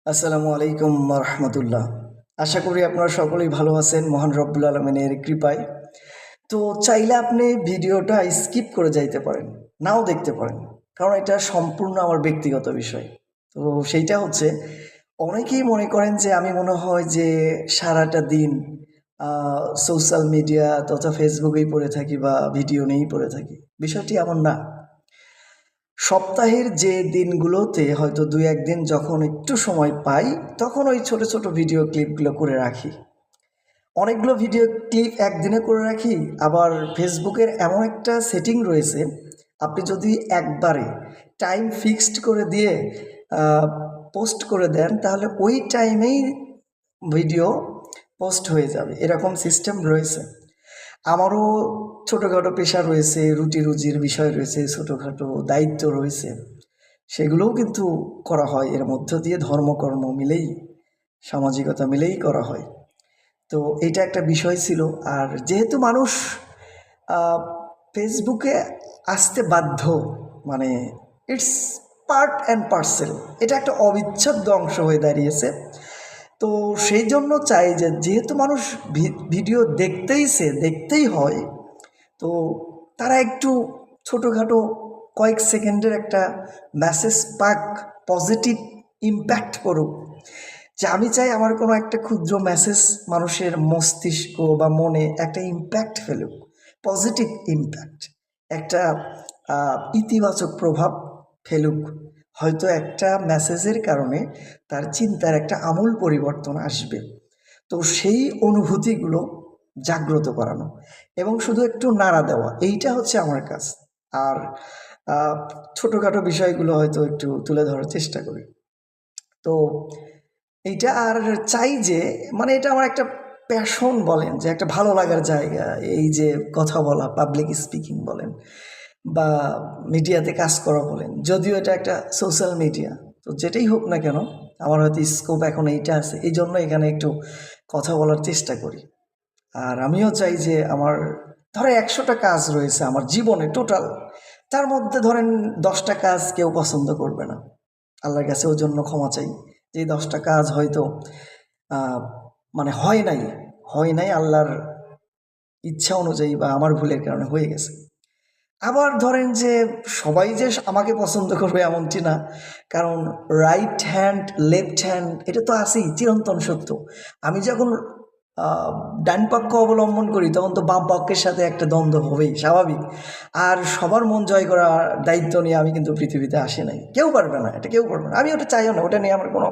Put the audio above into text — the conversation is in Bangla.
আসসালামু আলাইকুম রহমতুল্লাহ। আশা করি আপনারা সকলেই ভালো আছেন মহান রব্বুল আলমিনের কৃপায়। তো চাইলে আপনি ভিডিওটা স্কিপ করে যাইতে পারেন, নাও দেখতে পারেন, কারণ এটা সম্পূর্ণ আমার ব্যক্তিগত বিষয়। তো সেইটা হচ্ছে, অনেকেই মনে করেন যে আমি মনে হয় যে সারাটা দিন সোশ্যাল মিডিয়া তথা ফেসবুকেই পড়ে থাকি বা ভিডিও নিয়েই পড়ে থাকি। বিষয়টি এমন না। সপ্তাহের যে দিনগুলোতে হয়তো ২-১ দিন যখন একটু সময় পাই, তখন ওই ছোট, ছোট ভিডিও ক্লিপগুলো করে রাখি। অনেকগুলো ভিডিও ক্লিপ একদিনে করে রাখি। আবার ফেসবুকের এমন একটা সেটিং রয়েছে, আপনি যদি একবারে টাইম ফিক্সড করে দিয়ে আ পোস্ট করে দেন, তাহলে ওই টাইমেই ভিডিও পোস্ট হয়ে যাবে। এরকম সিস্টেম রয়েছে। আমারও ছোটোখাটো পেশা রয়েছে, রুটি রুজির বিষয় রয়েছে, ছোটোখাটো দায়িত্ব রয়েছে। সেগুলোও কিন্তু করা হয়। এর মধ্য দিয়ে ধর্মকর্ম মিলেই, সামাজিকতা মিলেই করা হয়। তো এইটা একটা বিষয় ছিল। আর যেহেতু মানুষ আ ফেসবুকে আসতে বাধ্য, মানে ইটস পার্ট অ্যান্ড পার্সেল। এটা একটা অবিচ্ছেদ্য অংশ হয়ে দাঁড়িয়েছে। তো সেই জন্য চাই যে যেহেতু মানুষ ভিডিও দেখতেই হয়, তো তারা একটু ছোটোখাটো কয়েক সেকেন্ডের একটা মেসেজ পাক, পজিটিভ ইম্প্যাক্ট করুক। যে আমি চাই আমার কোনো একটা ক্ষুদ্র মেসেজ মানুষের মস্তিষ্ক বা মনে একটা ইম্প্যাক্ট ফেলুক, পজিটিভ ইম্প্যাক্ট, একটা ইতিবাচক প্রভাব ফেলুক। হয়তো একটা মেসেজের কারণে তার চিন্তার একটা আমূল পরিবর্তন আসবে। তো সেই অনুভূতিগুলো জাগ্রত করানো এবং শুধু একটু নাড়া দেওয়া, এইটা হচ্ছে আমার কাজ। আর ছোটোখাটো বিষয়গুলো হয়তো একটু তুলে ধরার চেষ্টা করি। তো এইটা আর চাই যে, মানে এটা আমার একটা প্যাশন বলেন, যে একটা ভালো লাগার জায়গা। এই যে কথা বলা, পাবলিক স্পিকিং বলেন বা মিডিয়াতে কাজ করা বলেন, যদিও এটা একটা সোশ্যাল মিডিয়া, তো যেটাই হোক না কেন, আমার হয়তো স্কোপ এখন এইটা আছে, এই জন্য এখানে একটু কথা বলার চেষ্টা করি। আর আমিও চাই যে আমার, ধরো ১০০টা কাজ রয়েছে আমার জীবনে টোটাল, তার মধ্যে ধরেন ১০টা কাজ কেউ পছন্দ করবে না। আল্লাহর কাছে ওর জন্য ক্ষমা চাই যে এই ১০টা কাজ হয়তো মানে হয় নাই আল্লাহর ইচ্ছা অনুযায়ী বা আমার ভুলের কারণে হয়ে গেছে। আবার ধরেন যে সবাই যে আমাকে পছন্দ করবে এমনটি না, কারণ রাইট হ্যান্ড লেফট হ্যান্ড এটা তো আছেই, চিরন্তন সত্য। আমি যখন ডান পক্ষ অবলম্বন করি, তখন তো বাম পক্ষের সাথে একটা দ্বন্দ্ব হবেই, স্বাভাবিক। আর সবার মন জয় করার দায়িত্ব নিয়ে আমি কিন্তু পৃথিবীতে আসি নাই। কেউ পারবে না, এটা কেউ পারবে না, আমি ওটা চাইও না, ওটা নিয়ে আমার কোনো